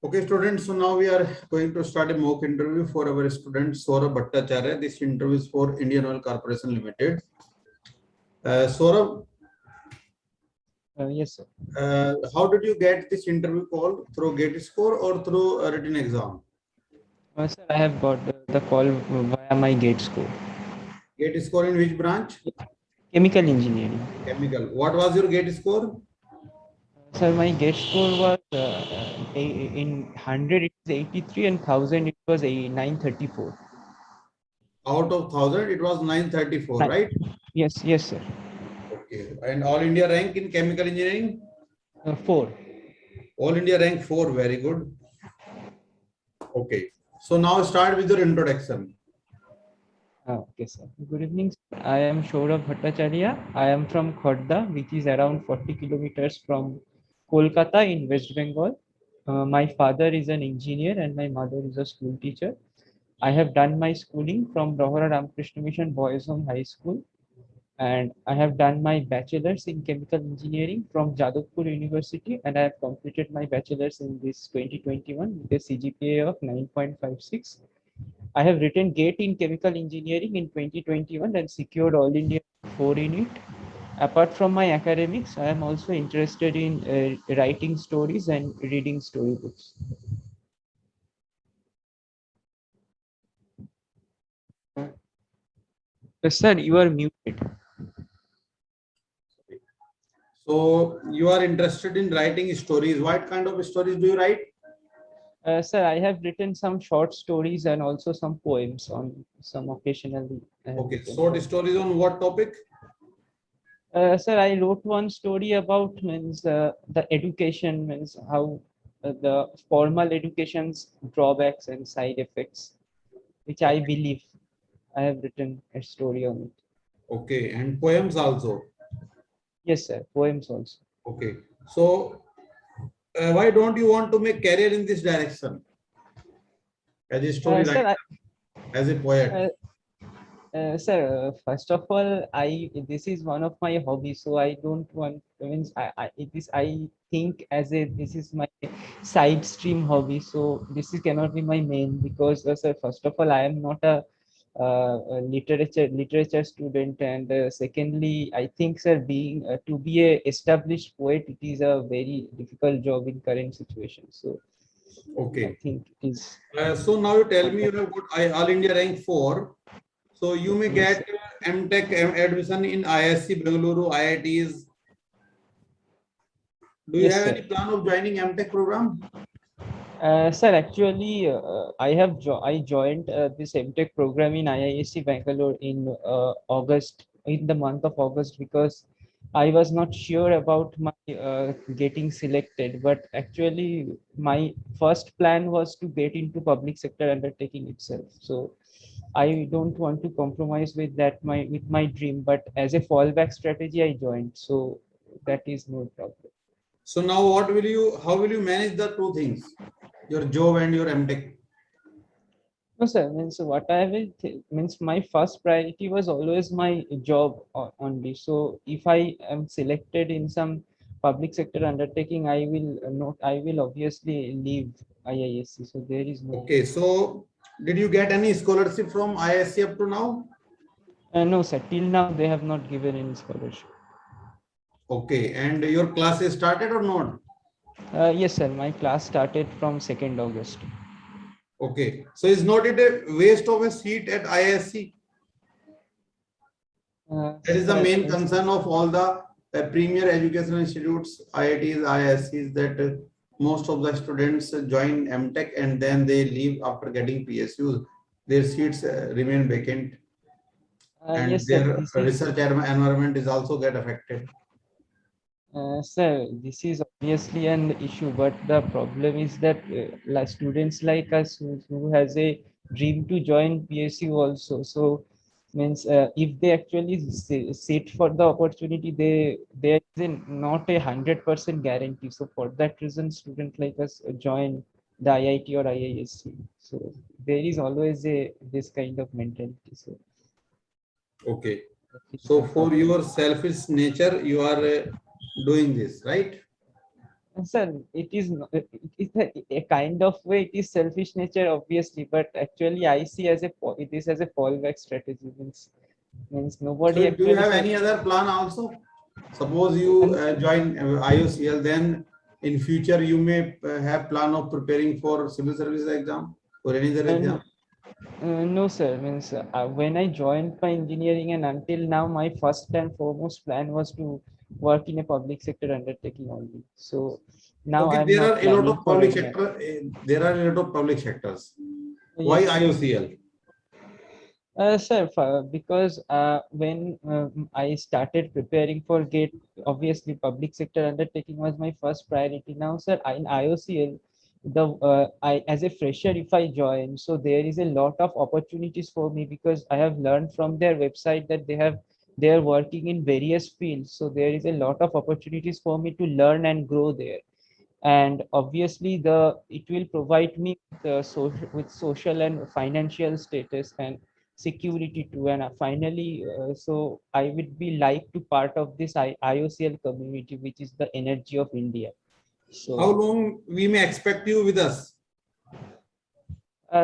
Okay, students, so now we are going to start a mock interview for our student Saurabh Bhattacharya. This interview is for Indian Oil Corporation Limited. Saurabh, Yes, sir. how did you get this interview call? Through GateScore or through a written exam? Sir, I have got the call via my GATE score. GateScore in which branch? Chemical engineering. Chemical. What was your GateScore? Sir, my GATE score was in 100 it was 83 and 1000 it was a 934. Out of 1000, it was 934, Nine. right? Yes, yes, sir. Okay. And All India rank in chemical engineering? 4. All India rank 4. Very good. Okay. So now start with your introduction. Okay, sir. Good evening, sir. I am Saurabh Bhattacharya. I am from Khordda, which is around 40 kilometers from Kolkata in West Bengal. My father is an engineer and my mother is a school teacher. I have done my schooling from Rohara Ramakrishna Mission Boys Home High School, and I have done my bachelor's in chemical engineering from Jadavpur University, and I have completed my bachelor's in this 2021 with a CGPA of 9.56. I have written GATE in chemical engineering in 2021 and secured All India 4 in it. Apart from my academics, I am also interested in writing stories and reading storybooks. Sir, you are muted. So you are interested in writing stories. What kind of stories do you write? Sir, I have written some short stories and also some poems on some occasionally. Okay, short stories on what topic? Sir, I wrote one story about means the education means how the formal education's drawbacks and side effects, which I believe I have written a story on it. Okay, and poems also. Yes, sir, poems also. Okay, so why don't you want to make career in this direction as a story Sir, writer, as a poet? Sir, first of all, I this is one of my hobbies, so I don't want means I it is I think as a this is my side stream hobby, so this is cannot be my main because sir, first of all, I am not a literature student, and secondly, I think sir, being to be a established poet, it is a very difficult job in current situation. So I Okay, think it is. so now you tell me you have got All India rank 4. So you may Yes, get MTech admission in ISC Bengaluru, IITs. Do you yes, have sir. any plan of joining MTech program? Sir, actually, I joined this MTech program in IISc Bangalore in August, in the month of August, because I was not sure about my getting selected. But actually, my first plan was to get into public sector undertaking itself. So I don't want to compromise with that with my dream. But as a fallback strategy, I joined. So that is no problem. So now how will you manage the two things? Your job and your MTech? No, sir. Means what I will means my first priority was always my job only. So if I am selected in some public sector undertaking, I will not. I will obviously leave IISc. So there is no. Okay, so did you get any scholarship from ISC up to now? No, sir. Till now they have not given any scholarship. Okay, and your class is started or not? Yes, sir. My class started from 2nd August. Okay, so is not it a waste of a seat at ISC? That is the Sir, main concern of all the premier educational institutes, IITs, ISCs, that most of the students join MTech and then they leave after getting PSUs. Their seats remain vacant and yes, sir. their This is. research environment is also get affected. Sir, this is obviously an issue, but the problem is that like students like us who has a dream to join PSU also. So means if they actually sit for the opportunity, there is not 100% guarantee. So for that reason, student like us join the IIT or IISc. So there is always a this kind of mentality. So Okay. that is So the for problem. your selfish nature, you are doing this, right? Sir, it is a kind of way. It is selfish nature, obviously, but actually, I see as it is as a fallback strategy. Means So nobody do you actually. have So, any other plan also? Suppose you and join IOCL, then in future you may have plan of preparing for civil service exam or any other and exam. no, sir. Means when I joined my engineering, and until now, my first and foremost plan was to work in a public sector undertaking only. So now Okay, I'm there are not a lot planning of for public any. sector. There are a lot of public sectors. Why Yes, sir. IOCL? Sir, because when I started preparing for GATE, obviously public sector undertaking was my first priority. Now, sir, in IOCL, I as a fresher, if I join, so there is a lot of opportunities for me because I have learned from their website that they are working in various fields. So there is a lot of opportunities for me to learn and grow there. And obviously it will provide me with social and financial status and security too. And finally, so I would be like to part of this IOCL community, which is the energy of India. How So long we may expect you with us?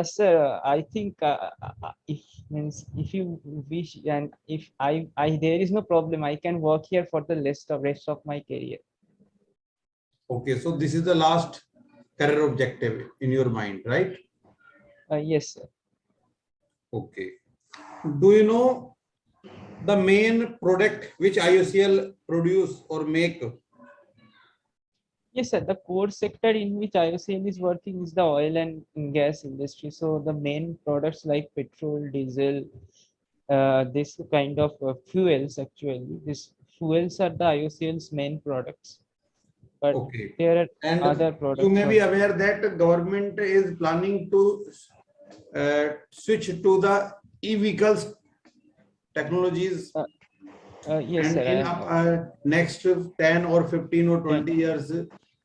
sir, I think if means if you wish, and if I there is no problem, I can work here for the rest of my career. Okay, so this is the last career objective in your mind, right? Yes, sir. Okay. Do you know the main product which IOCL produce or make? Yes, sir. The core sector in which IOCL is working is the oil and gas industry. So the main products like petrol, diesel, this kind of fuels actually. These fuels are the IOCL's main products, but Okay. there are And other you products may be also. aware that government is planning to switch to the e-vehicles technologies, Uh, yes, and sir. I in am. next 10 or 15 or 20 Then years,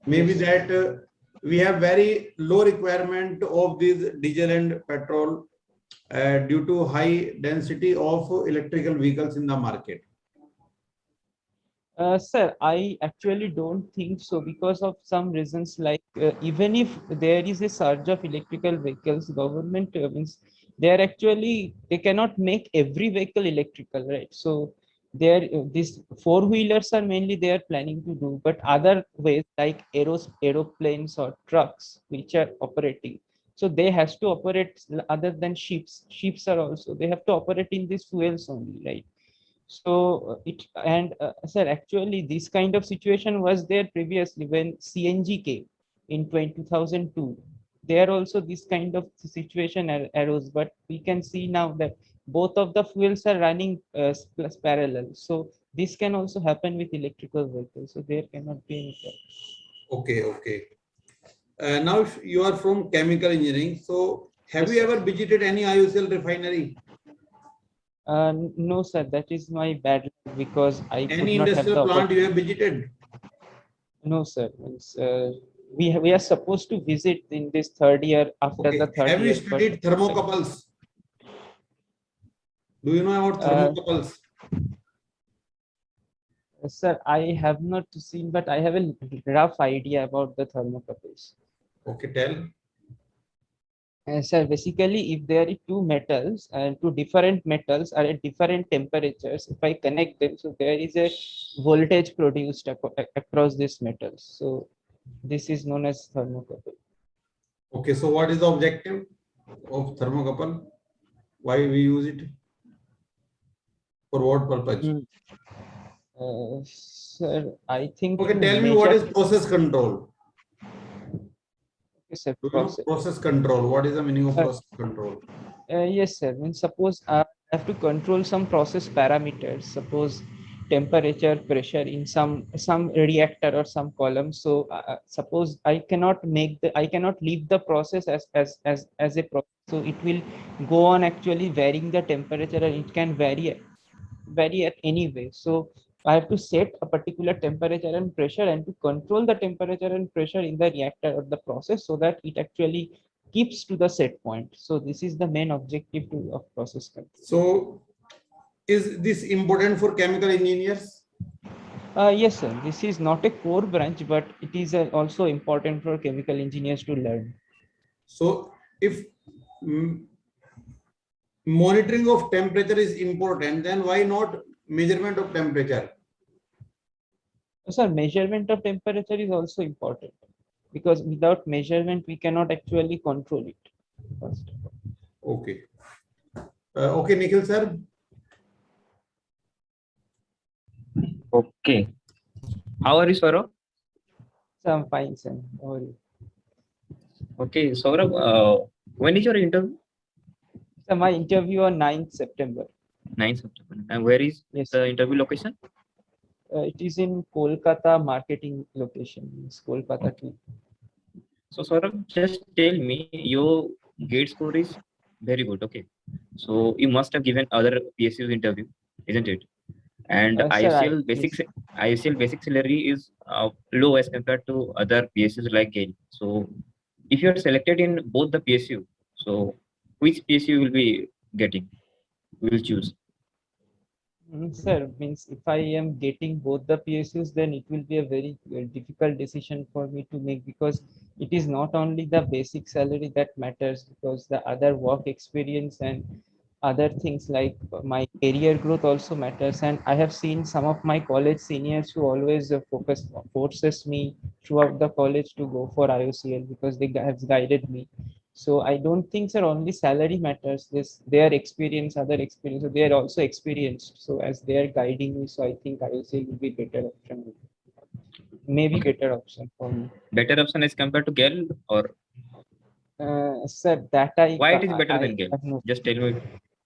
maybe yes, that we have very low requirement of this diesel and petrol due to high density of electrical vehicles in the market. Sir, I actually don't think so because of some reasons like even if there is a surge of electrical vehicles, government means they cannot make every vehicle electrical, right? So these four wheelers are mainly they are planning to do, but other ways like aeroplanes or trucks which are operating. So they has to operate other than ships. Ships are also they have to operate in these fuels only, right? So sir, actually this kind of situation was there previously when CNG came in 2002. There also this kind of situation arose, but we can see now that both of the fuels are running plus parallel. So this can also happen with electrical vehicles. So there cannot be any problem. Okay, okay. Now you are from chemical engineering. So have Yes, you sir. ever visited any IOCL refinery? No, sir, that is my bad luck because I could Any not have industrial the plant you have opportunity. visited? No, sir. We are supposed to visit in this third year after the Okay. third Have you year, but studied thermocouples? Do you know about uh, thermocouples? sir, I have not seen, but I have a rough idea about the thermocouples. Okay, tell. Sir, basically, if there are two metals and two different metals are at different temperatures, if I connect them, so there is a voltage produced across these metals. So this is known as thermocouple. Okay, so what is the objective of thermocouple? Why we use it? For what purpose? Mm. Sir, I think Okay, to tell me what measure is process control? is a Do you know process. process control? What is the meaning of Uh, process control? yes, sir. When suppose I have to control some process parameters, suppose temperature, pressure in some reactor or some column. So suppose I cannot leave the process as a process. So it will go on actually varying the temperature, and it can vary at any way. So I have to set a particular temperature and pressure and to control the temperature and pressure in the reactor or the process so that it actually keeps to the set point. So this is the main objective of process control. So is this important for chemical engineers? Yes, sir. This is not a core branch, but it is also important for chemical engineers to learn. So if mm, monitoring of temperature is important, then why not measurement of temperature? Sir, measurement of temperature is also important because without measurement, we cannot actually control it. First. Okay. Okay, Nikhil sir. Okay. How are you, Saurabh? So I'm fine, sir. How are you? Okay, Saurabh, when is your interview? So my interview on 9th September. 9th September. And where is Yes, the interview location? it is in Kolkata marketing location. It's Kolkata. So, Saurabh, just tell me your gate score is very good. Okay. So, you must have given other PSU's interview, isn't it? And Sir, ISL basic salary is low as compared to other PSUs like GAIL. So, if you are selected in both the PSU, so which PSU will be getting? We will choose. Sir, means if I am getting both the PSUs, then it will be a very difficult decision for me to make because it is not only the basic salary that matters because the other work experience and other things like my career growth also matters. And I have seen some of my college seniors who always forces me throughout the college to go for IOCL because they have guided me. So I don't think, sir, only salary matters. This their experience, other experience, so they are also experienced. So as they are guiding me, so I think I will say will be better option, maybe Okay. better option for me. Better option as compared to GAIL, or Sir, that why it is better than GAIL? have no. Just tell me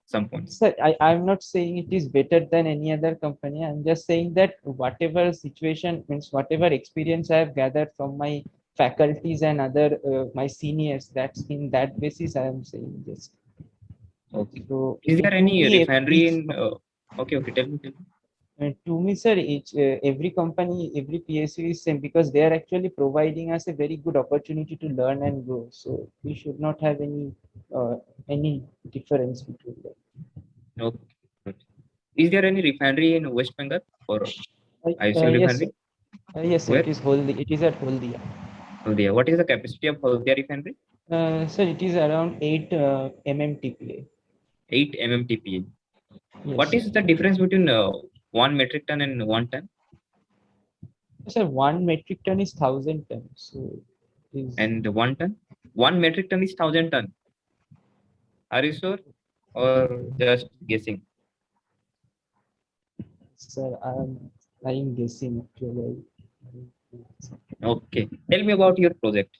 some points. Sir, I'm not saying it is better than any other company. I'm just saying that whatever situation means, whatever experience I have gathered from my faculties and other my seniors, that's in that basis I am saying this. Okay. So Is there to any me, refinery each in? Okay, tell me. to me, sir, every company, every PSU is same because they are actually providing us a very good opportunity to learn and grow. So we should not have any difference between them. Okay. Okay. Is there any refinery in West Bengal or ICL Yes, sir. refinery? Yes, sir. It Where? is Haldia. It is at Haldia. Haldia. What is the capacity of Haldia refinery? Sir, it is around 8 MMTPA. 8 mmtpa. Yes, What sir. is the difference between 1 metric ton and 1 ton? Sir, 1 metric ton is 1,000 tons. So is And 1 ton? 1 metric ton is 1,000 ton. Are you sure? Or just guessing? sir, I'm guessing actually. Okay. Tell me about your project.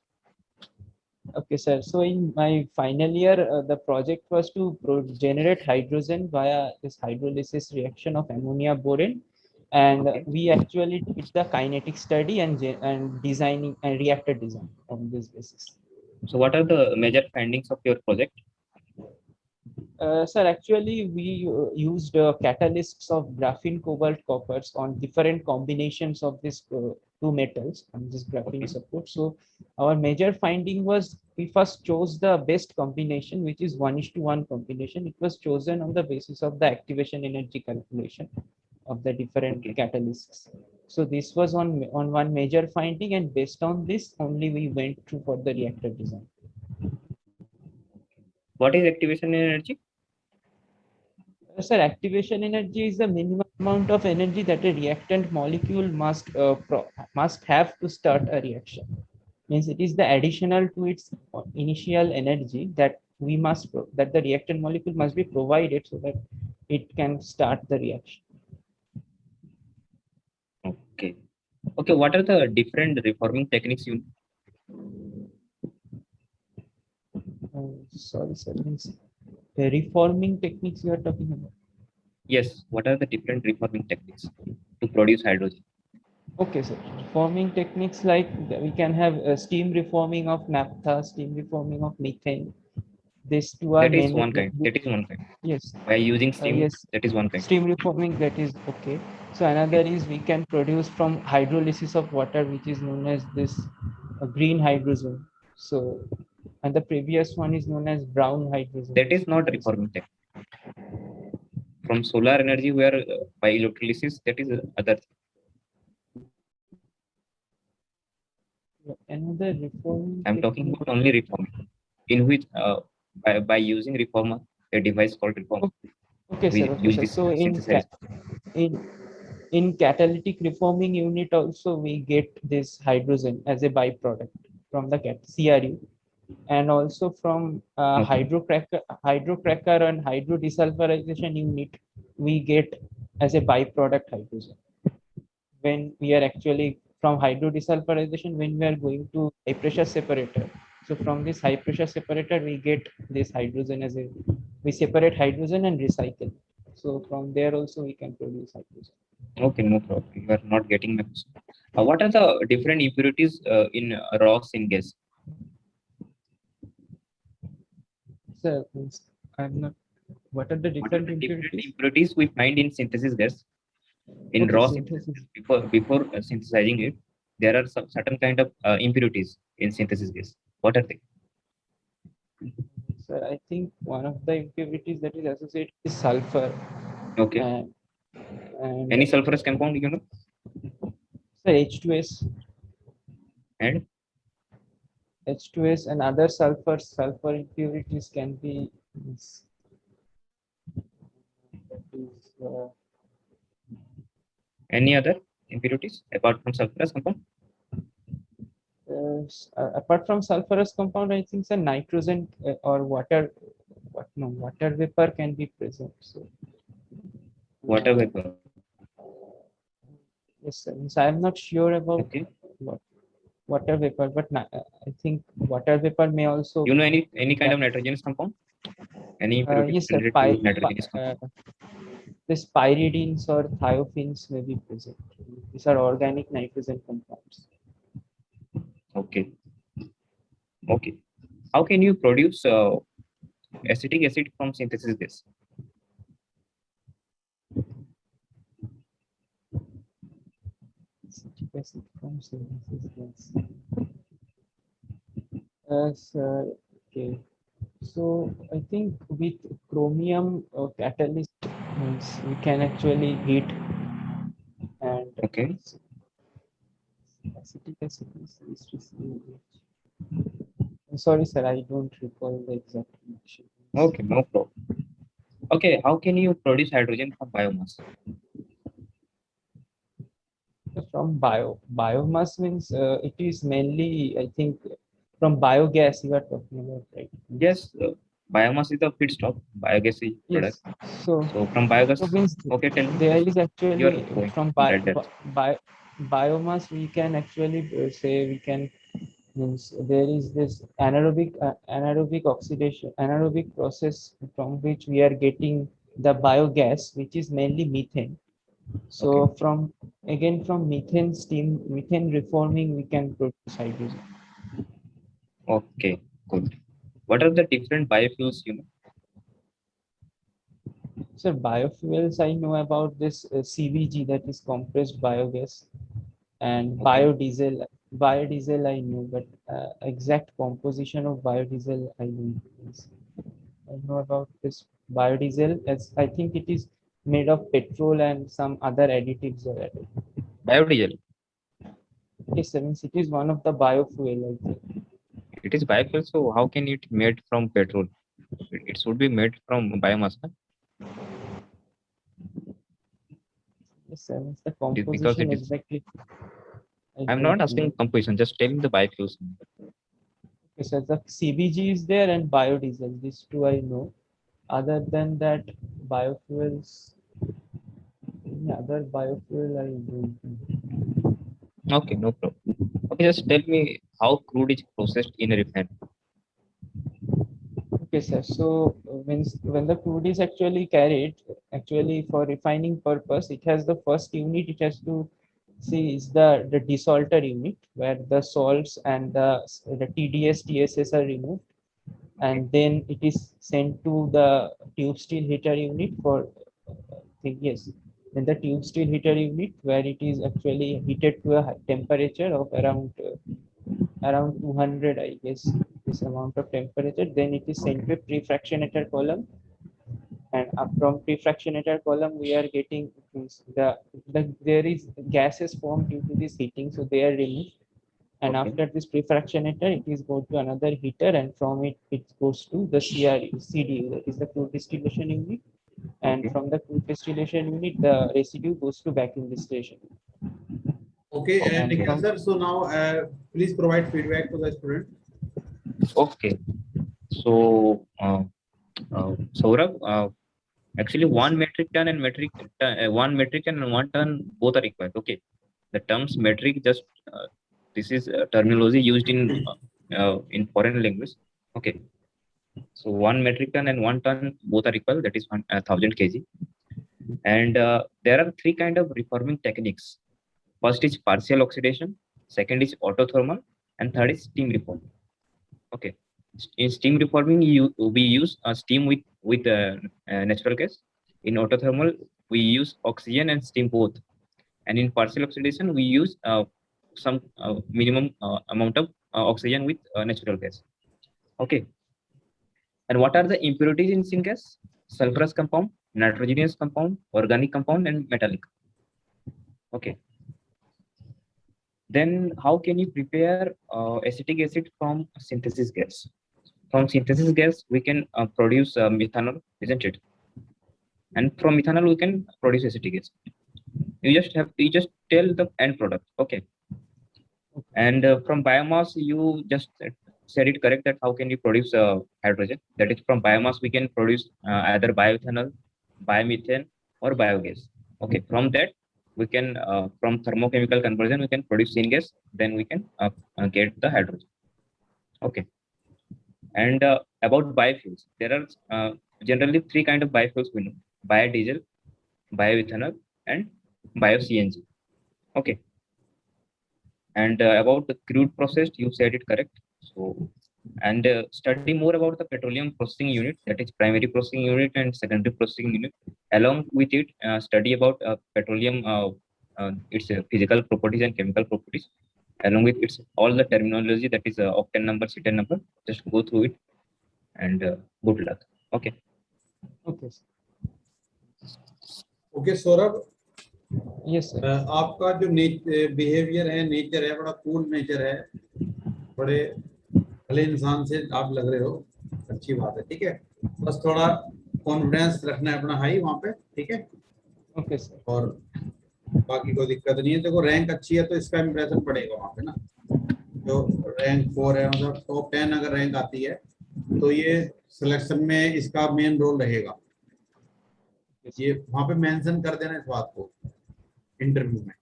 Okay, sir. So in my final year, the project was to generate hydrogen via this hydrolysis reaction of ammonia borane, and Okay. we actually did the kinetic study and designing and reactor design on this basis. So what are the major findings of your project? Sir, actually, we used catalysts of graphene, cobalt, coppers on different combinations of these two metals on this graphene Okay. support. So our major finding was we first chose the best combination, which is 1:1 combination. It was chosen on the basis of the activation energy calculation of the different Okay. catalysts. So this was on one major finding, and based on this, only we went through for the reactor design. What is activation energy? Sir, activation energy is the minimum amount of energy that a reactant molecule must have to start a reaction. Means it is the additional to its initial energy that that the reactant molecule must be provided so that it can start the reaction. Okay. Okay. What are the different reforming techniques you? Sorry, sir. Means reforming techniques you are talking about. Yes. What are the different reforming techniques to produce hydrogen? Okay, sir. Reforming techniques like we can have steam reforming of naphtha, steam reforming of methane. These two are That is mainly one kind. That is one kind. yes, By using steam, yes. that is one kind. Stream reforming, that is okay. So another Okay. is we can produce from hydrolysis of water, which is known as this green hydrogen. So and the previous one is known as brown hydrogen. That is not reforming technique. From solar energy, where by electrolysis, that is other. Another reforming I'm talking technique. about only reforming, in which by using reformer, a device called reformer, Okay, sir. we Okay, use sir. this So synthesizer. in in catalytic reforming unit also we get this hydrogen as a byproduct from the CRU, and also from Okay. hydrocracker and hydrodesulfurization unit we get as a byproduct hydrogen when we are actually from hydrodesulfurization when we are going to high pressure separator. So from this high pressure separator we get this hydrogen as a, we separate hydrogen and recycle. So from there also we can produce hydrogen. Okay, no problem. You are not getting my question. What are the different impurities in raw syngas? So I'm not, what are the What are different the different impurities? impurities we find in synthesis gas? In Okay, raw synthesis synthesis. gas, before synthesizing it, there are some certain kind of impurities in synthesis gas. What are they? So I think one of the impurities that is associated is sulfur, Okay. and and Any sulfurous compound, you know, so H2S, and H2S and other sulfur impurities can be that is, any other impurities apart from sulfurous compound? apart from sulfurous compound, I think the nitrogen or water, water vapor can be present. So Water vapor. yes, sir. So I'm not sure about Okay. what water vapor, but I think water vapor may also You know be any kind that. of nitrogenous compound? Any impurities Yes, sir. related to nitrogenous compound? This pyridines or thiophene may be present. These are organic nitrogen compounds. Okay. Okay. How can you produce acetic acid from synthesis gas? Citric acid from synthesis gas. As okay, so I think with chromium catalyst means we can actually heat and Okay. acetic acid is used to sorry, sir, I don't recall the exact mention. Okay, no problem. Okay, how can you produce hydrogen from biomass? From biomass means it is mainly, I think, from biogas you are talking about, right? Yes, biomass is the feedstock, biogas is product. Yes. So, So from biogas, so means okay, tell me, there just is you are actually going from in that direction. biomass we can actually say we can means there is this anaerobic oxidation anaerobic process from which we are getting the biogas, which is mainly methane. Okay, So from again from methane reforming we can produce hydrogen. okay, good. What are the different biofuels, you know? So biofuels, I know about this CBG, that is compressed biogas, and Okay, biodiesel. Biodiesel I know, but exact composition of biodiesel I don't know. I know about this biodiesel as I think it is made of petrol and some other additives are added. biodiesel. Yes, sir, means it is one of the biofuel, I think. It is biofuel, so how can it made from petrol? It should be made from biomass, huh? Yes, sir, means the Because composition it is. exactly I I'm not don't asking know. composition, just telling the biofuels. Okay, so the CBG is there and biodiesel. These two I know. Other than that, biofuels, any other biofuel I don't know. Okay, no problem. Okay, just tell me how crude is processed in a refinery. Okay, sir. So when the crude is actually carried, actually for refining purpose, it has the first unit. It has to see is the desalter unit where the salts and the TDS, TSS are removed, Okay, and then it is sent to the tube steel heater unit for yes. Then the tube steel heater unit where it is actually heated to a temperature of around 200, I guess, this amount of temperature. Then it is sent okay, to a prefractionator column, and from prefractionator column we are getting means there is gases formed due to this heating, so they are removed, And Okay. after this prefractionator, it is go to another heater, and from it, it goes to the CDU, that is the crude distillation unit. And Okay. from the crude distillation unit, the residue goes to vacuum distillation. Okay, And Nikhil from- sir, so now please provide feedback to the student. Okay. So, Saurabh, actually, one metric ton and 1 ton both are required. Okay, the terms metric just this is terminology used in foreign language. Okay, so 1 metric ton and 1 ton both are equal. That is 1,000 kg. And there are three kind of reforming techniques. First is partial oxidation. Second is autothermal, and third is steam reforming. Okay. In steam reforming, we use steam with natural gas. In autothermal, we use oxygen and steam both. And in partial oxidation, we use some minimum amount of oxygen with natural gas. Okay. And what are the impurities in syngas? Sulfurous compound, nitrogenous compound, organic compound, and metallic. Okay. Then how can you prepare acetic acid from synthesis gas? From synthesis gas, we can produce methanol, isn't it? And from methanol, we can produce acetic acid. You just tell the end product, okay? And from biomass, you just said it correct that how can you produce hydrogen? That is from biomass, we can produce either bioethanol, biomethane, or biogas. Okay, from that, we can from thermochemical conversion, we can produce syngas. Then we can get the hydrogen. Okay. And about biofuels, there are generally three kind of biofuels we know: biodiesel, bioethanol, and bio-CNG. Okay. And about the crude process, you said it correct. So, and study more about the petroleum processing unit, that is primary processing unit and secondary processing unit. Along with it, study about petroleum, its physical properties and chemical properties. Along with its all the terminology, that is octane number, cetane number. Just go through it, and good luck. Okay. Okay, sir. Okay, Saurabh, Yes, sir. आपका जो behaviour है, nature है, बड़ा cool nature है, बड़े भले इंसान से आप लग रहे हो, अच्छी बात है, ठीक है। बस थोड़ा कॉन्फिडेंस रखना है अपना हाई वहाँ पे, ठीक है। Okay, sir. और बाकी कोई दिक्कत नहीं है। देखो रैंक अच्छी है तो इसका इम्प्रेशन पड़ेगा वहाँ पे ना। जो रैंक 4 है, मतलब टॉप 10 अगर रैंक आती है तो ये सिलेक्शन में इसका मेन रोल रहेगा। ये वहाँ पे मेंशन कर देना इस बात को इंटरव्यू में,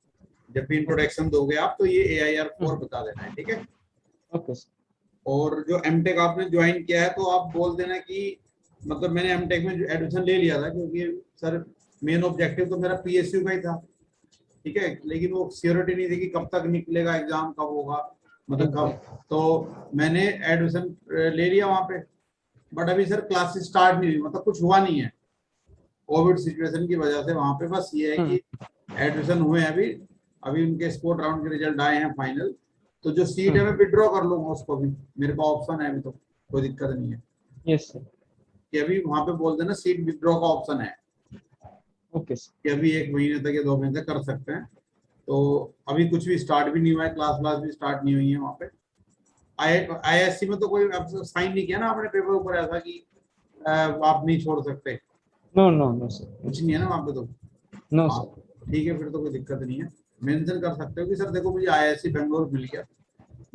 जब भी इंट्रोडक्शन दोगे आप तो ये AIR 4 बता देना है, ठीक है। Okay, sir. और जो एमटेक आपने ज्वाइन किया है तो आप बोल देना कि मतलब मैंने एमटेक में एडमिशन ले लिया था क्योंकि सर मेन ऑब्जेक्टिव तो मेरा PSU का ही था, ठीक है, लेकिन वो श्योरिटी नहीं थी कि कब तक निकलेगा एग्जाम, कब होगा, मतलब कब। तो मैंने एडमिशन ले लिया वहाँ पे, बट अभी सर क्लासेस स्टार्ट नहीं हुई, मतलब कुछ हुआ नहीं है कोविड सिचुएशन की वजह से वहाँ पे। बस ये है कि एडमिशन हुए हैं अभी उनके स्पोर्ट राउंड के रिजल्ट आए हैं फाइनल, तो जो सीट है मैं विड्रॉ कर लूंगा उसको भी, मेरे पास ऑप्शन है अभी, तो कोई दिक्कत नहीं है। Yes, sir. कि अभी वहाँ पे बोल देना सीट विड्रॉ का ऑप्शन है Okay, sir. कि अभी 1 महीने तक या 2 महीने तक कर सकते हैं। तो अभी कुछ भी स्टार्ट भी नहीं हुआ है, क्लास भी स्टार्ट नहीं हुई है वहाँ पे। ISC में तो कोई साइन नहीं किया ना आपने पेपर ऊपर ऐसा कि आप नहीं छोड़ सकते, No, sir. कुछ नहीं है ना वहाँ पे तो। No, हाँ, sir. ठीक है, फिर तो कोई दिक्कत नहीं है। मेंशन कर सकते हो कि सर देखो मुझे IISc बेंगलोर मिल गया,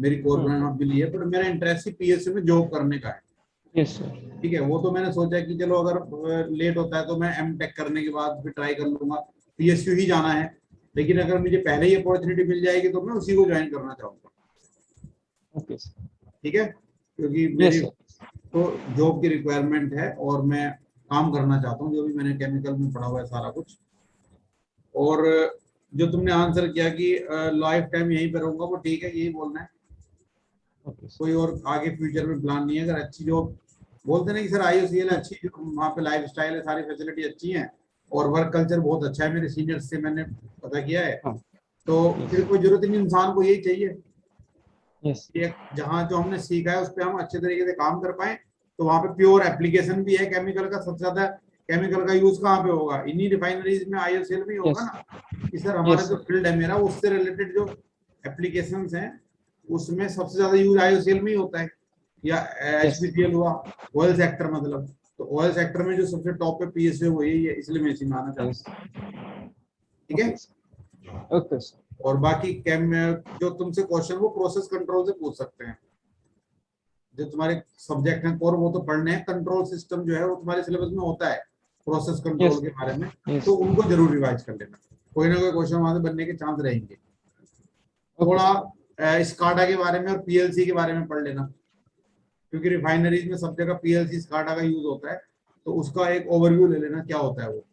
मेरी कोर ब्रांच मिली है, पर मेरा इंटरेस्ट ही PSU में जॉब करने का है। Yes, sir. ठीक है, वो तो मैंने सोचा कि चलो अगर लेट होता है तो मैं एमटेक करने के बाद फिर ट्राई कर लूंगा, PSU ही जाना है, लेकिन अगर मुझे पहले ही अपॉर्चुनिटी मिल जाएगी तो मैं उसी को ज्वाइन करना चाहूंगा। Okay, sir. ठीक है, क्योंकि Yes, मेरी sir. तो जॉब की रिक्वायरमेंट है और मैं काम करना चाहता हूँ, जो भी मैंने केमिकल में पढ़ा हुआ है सारा कुछ। और जो तुमने आंसर किया कि लाइफ टाइम यहीं पे रहूंगा, वो ठीक है, यही बोलना है। Okay, sir. कोई और आगे फ्यूचर में प्लान नहीं है। अगर अच्छी जॉब बोलते ना कि सर IOCL अच्छी, वहाँ पे लाइफ स्टाइल है, सारी फैसिलिटी अच्छी है और वर्क कल्चर बहुत अच्छा है, मेरे सीनियर्स से मैंने पता किया है, हाँ। तो फिर कोई जरूरत नहीं, इंसान को यही चाहिए Yes. कि जहाँ जो हमने सीखा है उस पर हम अच्छे तरीके से काम कर पाए। तो वहाँ पे प्योर एप्लीकेशन भी है केमिकल का, सबसे ज्यादा केमिकल का यूज कहाँ पे होगा, इन्हीं रिफाइनरीज में, IOCL में होगा Yes. ना। कि सर हमारा Yes, जो sir. फील्ड है मेरा, उससे रिलेटेड जो एप्लीकेशंस हैं उसमें सबसे ज्यादा यूज IOCL में ही होता है, या HPCL हुआ, ऑयल सेक्टर मतलब। तो ऑयल सेक्टर में जो सबसे टॉप पे PSU वो यही है, इसलिए मैं इसी में आना चाहता हूँ। ठीक है। Okay sir. और बाकी कैम में जो तुमसे क्वेश्चन वो प्रोसेस कंट्रोल से पूछ सकते हैं, जो तुम्हारे सब्जेक्ट हैं और वो तो पढ़ने हैं। कंट्रोल सिस्टम जो है वो तुम्हारे सिलेबस में होता है, प्रोसेस कंट्रोल Yes. के बारे में, Yes. तो उनको जरूर रिवाइज कर लेना, कोई ना कोई क्वेश्चन वहां से बनने के चांस रहेंगे। Okay, थोड़ा स्काडा के बारे में और PLC के बारे में पढ़ लेना, क्योंकि रिफाइनरीज में सब जगह PLC स्काडा का यूज होता है, तो उसका एक ओवरव्यू ले लेना क्या होता है वो,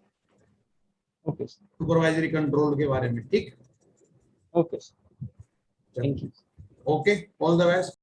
ओके सर। सुपरवाइजरी कंट्रोल के बारे में। ठीक, okay sir. Thank you. Okay, all the best.